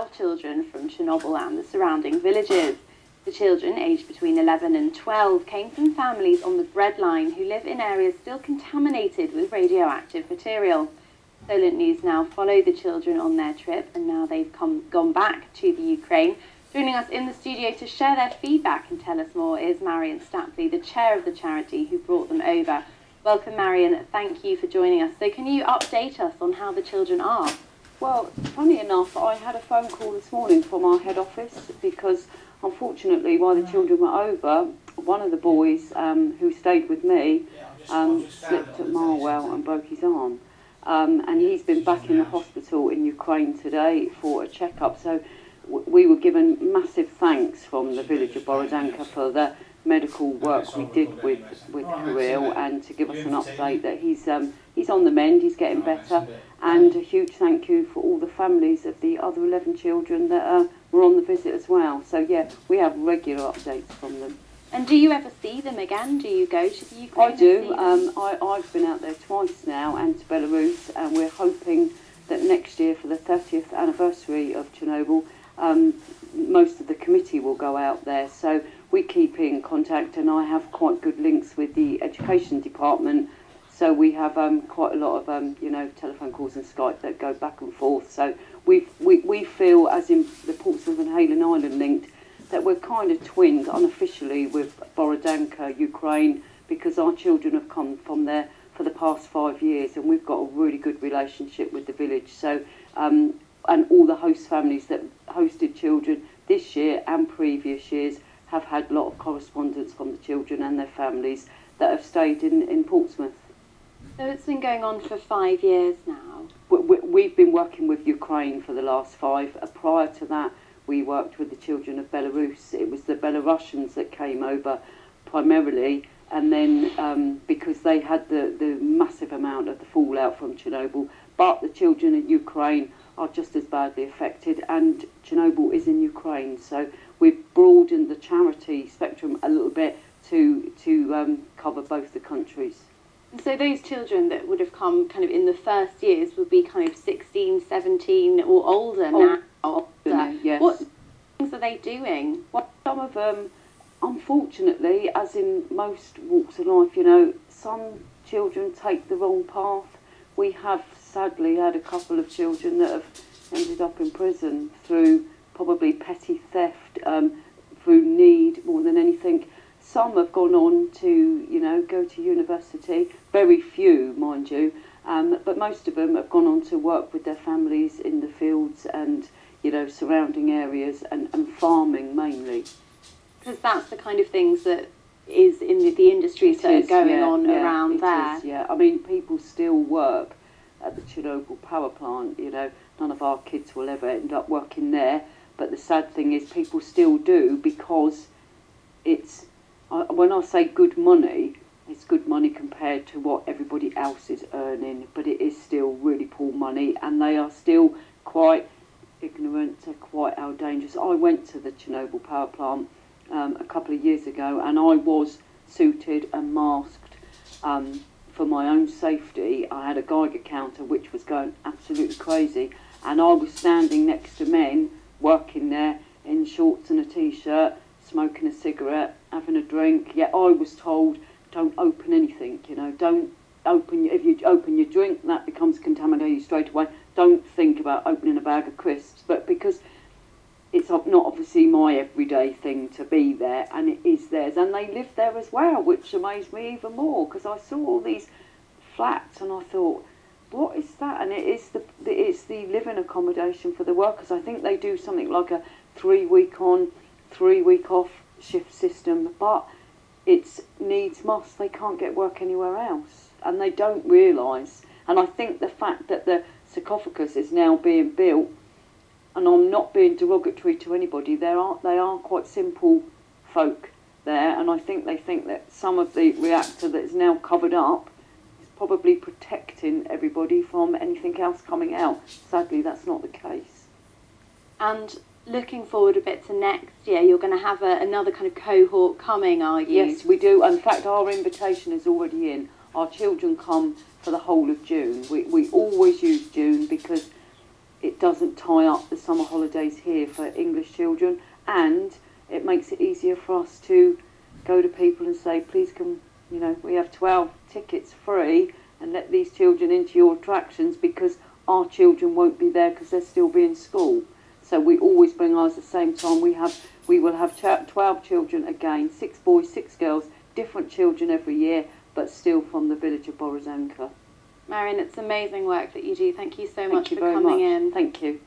children from Chernobyl and the surrounding villages. The children, aged between 11 and 12, came from families on the breadline who live in areas still contaminated with radioactive material. Solent News now follow the children on their trip, and now they've gone back to the Ukraine. Joining us in the studio to share their feedback and tell us more is Marian Stapley, the chair of the charity who brought them over. Welcome, Marian. Thank you for joining us. So can you update us on how the children are? Well, funny enough, I had a phone call this morning from our head office because, unfortunately, while the children were over, one of the boys who stayed with me slipped at Marwell and broke his arm. And he's been back in the hospital in Ukraine today for a checkup. So we were given massive thanks from the village of Borodanka for the medical work we did with PHIL, and to give us an update that he's on the mend, he's getting better, and a huge thank you for all the families of the other 11 children that were on the visit as well. So yeah, we have regular updates from them. And do you ever see them again? Do you go to the Ukraine? I do. I've been out there twice now, and to Belarus, and we're hoping that next year for the 30th anniversary of Chernobyl, most of the committee will go out there. So we keep in contact, and I have quite good links with the education department. So we have quite a lot of telephone calls and Skype that go back and forth. So we feel, as in the Portsmouth and Halen Island linked, that we're kind of twinned unofficially with Borodanka, Ukraine, because our children have come from there for the past 5 years, and we've got a really good relationship with the village. So and all the host families that hosted children this year and previous years have had a lot of correspondence from the children and their families that have stayed in Portsmouth. So it's been going on for 5 years now. We've been working with Ukraine for the last 5. Prior to that, we worked with the children of Belarus. It was the Belarusians that came over primarily, and then because they had the massive amount of the fallout from Chernobyl, but the children in Ukraine are just as badly affected, and Chernobyl is in Ukraine. So we've broadened the charity spectrum a little bit to cover both the countries. And so those children that would have come kind of in the first years would be kind of 16, 17 or older now. Yes. What things are they doing? Well, some of them, unfortunately, as in most walks of life, some children take the wrong path. We have sadly had a couple of children that have ended up in prison through probably petty theft, through need more than anything. Some have gone on to, go to university, very few, mind you, but most of them have gone on to work with their families in the fields and, surrounding areas and farming mainly. Because that's the kind of things that is in the industries that are going on around there. Yeah, I mean, people still work at the Chernobyl power plant. None of our kids will ever end up working there, but the sad thing is people still do, because it's, when I say good money, it's good money compared to what everybody else is earning, but it is still really poor money, and they are still quite ignorant to quite how dangerous. I went to the Chernobyl power plant a couple of years ago, and I was suited and masked for my own safety. I had a Geiger counter which was going absolutely crazy, and I was standing next to men working there in shorts and a t-shirt, smoking a cigarette, having a drink. Yet I was told, don't open anything, don't open, if you open your drink, that becomes contaminated straight away. Don't think about opening a bag of crisps. But because it's not obviously my everyday thing to be there, and it is theirs, and they live there as well, which amazed me even more, because I saw all these flats and I thought, what is that? And it's the living accommodation for the workers. I think they do something like a 3-week on, 3-week off shift system, but it's needs must. They can't get work anywhere else, and they don't realise. And I think the fact that the sarcophagus is now being built, and I'm not being derogatory to anybody, they are quite simple folk there, and I think they think that some of the reactor that is now covered up is probably protecting everybody from anything else coming out. Sadly, that's not the case. And looking forward a bit to next year, you're going to have another kind of cohort coming, are you? Yes, we do. In fact, our invitation is already in. Our children come for the whole of June. We always use June because it doesn't tie up the summer holidays here for English children, and it makes it easier for us to go to people and say, please come, you know, we have 12 tickets free and let these children into your attractions, because our children won't be there because they'll still be in school. So we always bring ours at the same time. We will have 12 children again, 6 boys, 6 girls, different children every year, but still from the village of Borazanka. Marian, it's amazing work that you do. Thank you so much Thank you for very coming much. in. Thank you.